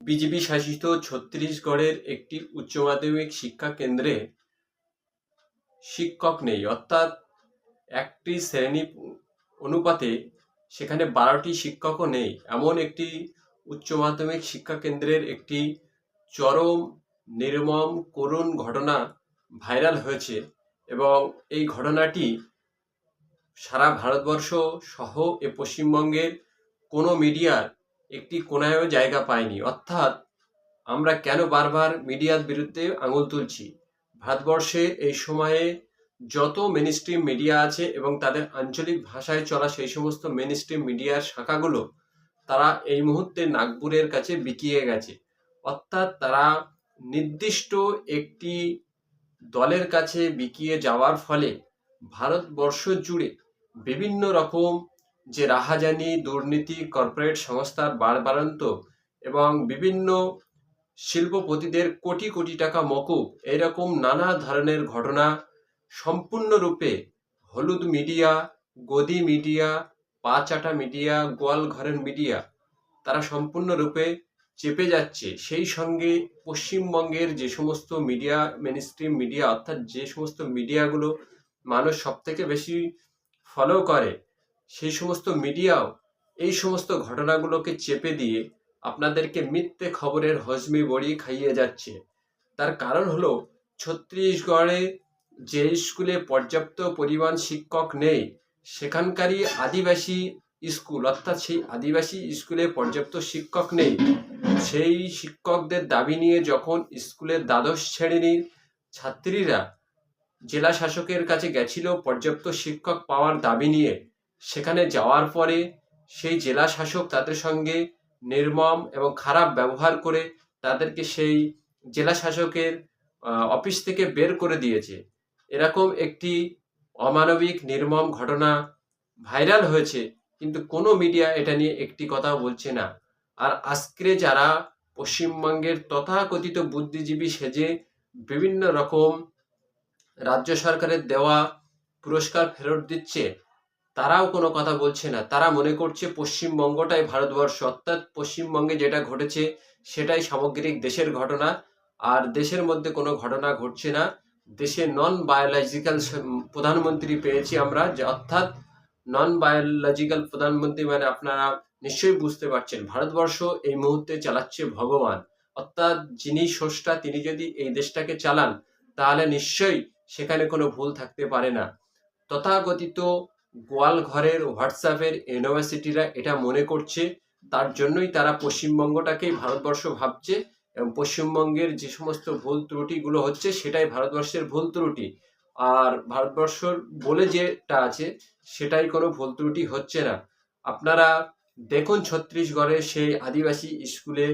BJP শাসিত ছত্তিশগড়ের একটি উচ্চ মাধ্যমিক শিক্ষা কেন্দ্রে শিক্ষক নেই, অর্থাৎ একটি শ্রেণী অনুপাতে সেখানে 12টি শিক্ষকও নেই। এমন একটি উচ্চ মাধ্যমিক শিক্ষা কেন্দ্রের একটি চরম নির্মম করুণ ঘটনা ভাইরাল হয়েছে এবং এই ঘটনাটি সারা ভারতবর্ষ সহ এ পশ্চিমবঙ্গের কোনো মিডিয়ার একটি কোনায়ও জায়গা পায়নি। অর্থাৎ আমরা কেন বারবার মিডিয়ার বিরুদ্ধে আঙুল তুলছি? ভারতবর্ষে এই সময়ে যত মেনস্ট্রিম মিডিয়া আছে এবং তাদের আঞ্চলিক ভাষায় চলা সেই সমস্ত মেনস্ট্রিম মিডিয়ার শাখাগুলো তারা এই মুহূর্তে নাগপুরের কাছে বিকিয়ে গেছে। অর্থাৎ তারা নির্দিষ্ট একটি দলের কাছে বিকিয়ে যাওয়ার ফলে ভারতবর্ষ জুড়ে বিভিন্ন রকম যে রাহাজানি, দুর্নীতি, কর্পোরেট সংস্থার বাড়বাড়ন্ত এবং বিভিন্ন শিল্পপতিদের কোটি কোটি টাকা মকুব, এরকম নানা ধরনের ঘটনা সম্পূর্ণরূপে হলুদ মিডিয়া, গদি মিডিয়া, পা চাটা মিডিয়া, গোয়াল ঘরের মিডিয়া তারা সম্পূর্ণরূপে চেপে যাচ্ছে। সেই সঙ্গে পশ্চিমবঙ্গের যে সমস্ত মিডিয়া, মেনস্ট্রিম মিডিয়া, অর্থাৎ যে সমস্ত মিডিয়াগুলো মানুষ সব থেকে বেশি ফলো করে, সেই সমস্ত মিডিয়াও এই সমস্ত ঘটনাগুলোকে চেপে দিয়ে আপনাদেরকে মিথ্যে খবরের হজমি বড়ি খাইয়ে যাচ্ছে। তার কারণ হলো ছত্তিশগড়ে যে স্কুলে পর্যাপ্ত পরিমাণ শিক্ষক নেই, সেখানকারই আদিবাসী স্কুল, অর্থাৎ সেই আদিবাসী স্কুলে পর্যাপ্ত শিক্ষক নেই। সেই শিক্ষকদের দাবি নিয়ে যখন স্কুলের দ্বাদশ শ্রেণীর ছাত্রীরা জেলা শাসকের কাছে গেছিল পর্যাপ্ত শিক্ষক পাওয়ার দাবি নিয়ে, সেখানে যাওয়ার পরে সেই জেলা শাসক তাদের সঙ্গে নির্মম এবং খারাপ ব্যবহার করে তাদেরকে সেই জেলা শাসকের অফিস থেকে বের করে দিয়েছে। এরকম একটি অমানবিক নির্মম ঘটনা ভাইরাল হয়েছে, কিন্তু কোনো মিডিয়া এটা নিয়ে একটি কথাও বলছে না। আর আজকে যারা পশ্চিমবঙ্গের তথাকথিত বুদ্ধিজীবী সেজে বিভিন্ন রকম রাজ্য সরকারের দেওয়া পুরস্কার ফেরত দিচ্ছে, তারাও কোনো কথা বলছে না। তারা মনে করছে পশ্চিমবঙ্গটাই ভারতবর্ষ, অর্থাৎ পশ্চিমবঙ্গে যেটা ঘটেছে সেটাই সামগ্রিক দেশের ঘটনা, আর দেশের মধ্যে কোনো ঘটনা ঘটছে না। দেশে নন বায়োলজিক্যাল প্রধানমন্ত্রী পেয়েছি আমরা, যে অর্থাৎ নন বায়োলজিক্যাল প্রধানমন্ত্রী মানে আপনারা নিশ্চয়ই বুঝতে পারছেন, ভারতবর্ষ এই মুহূর্তে চালাচ্ছে ভগবান। অর্থাৎ যিনি স্রষ্টা, তিনি যদি এই দেশটাকে চালান তাহলে নিশ্চয়ই সেখানে কোনো ভুল থাকতে পারে না। তথাকথিত গোয়াল ঘরের হোয়াটসঅ্যাপের ইউনিভার্সিটিরা এটা মনে করছে, তার জন্যই তারা পশ্চিমবঙ্গটাকেই ভারতবর্ষ ভাবছে এবং পশ্চিমবঙ্গের যে সমস্ত ভুল ত্রুটিগুলো হচ্ছে সেটাই ভারতবর্ষের ভুল ত্রুটি। আর ভারতবর্ষর বলে যেটা আছে সেটাই কোনো ভুল ত্রুটি হচ্ছে না। আপনারা দেখুন ছত্তিশগড়ে সেই আদিবাসী স্কুলে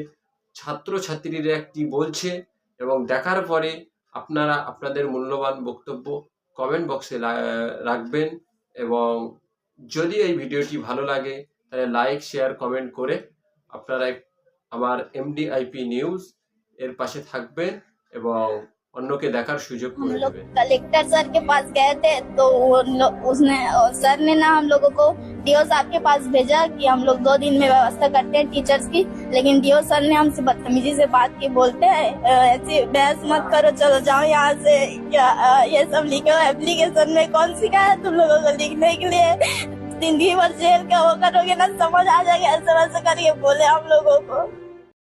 ছাত্রছাত্রীরা কি বলছে এবং দেখার পরে আপনারা আপনাদের মূল্যবান বক্তব্য কমেন্ট বক্সে রাখবেন। এবং যদি এই ভিডিওটি ভালো লাগে তাহলে লাইক, শেয়ার, কমেন্ট করে আপনারা আমার MDIP নিউজ এর পাশে থাকবেন এবং अन्य देखार सुजोग हम लोग कलेक्टर सर के पास गए थे तो उसने सर ने ना हम लोगों को डीओ साहब के पास भेजा कि हम लोग 2 दिन में व्यवस्था करते हैं टीचर्स की, लेकिन डीओ सर ने हमसे बदतमीजी से बात की, बोलते हैं ऐसे बहस मत करो, चलो जाओ यहाँ से। क्या ये सब लिखो एप्लीकेशन में? कौन सिखाया तुम लोगों को लिखने के लिए? जिंदगी भर जेल का वो करोगे ना, समझ आ जाएगा, ऐसा वैसा करके बोले हम लोगों को।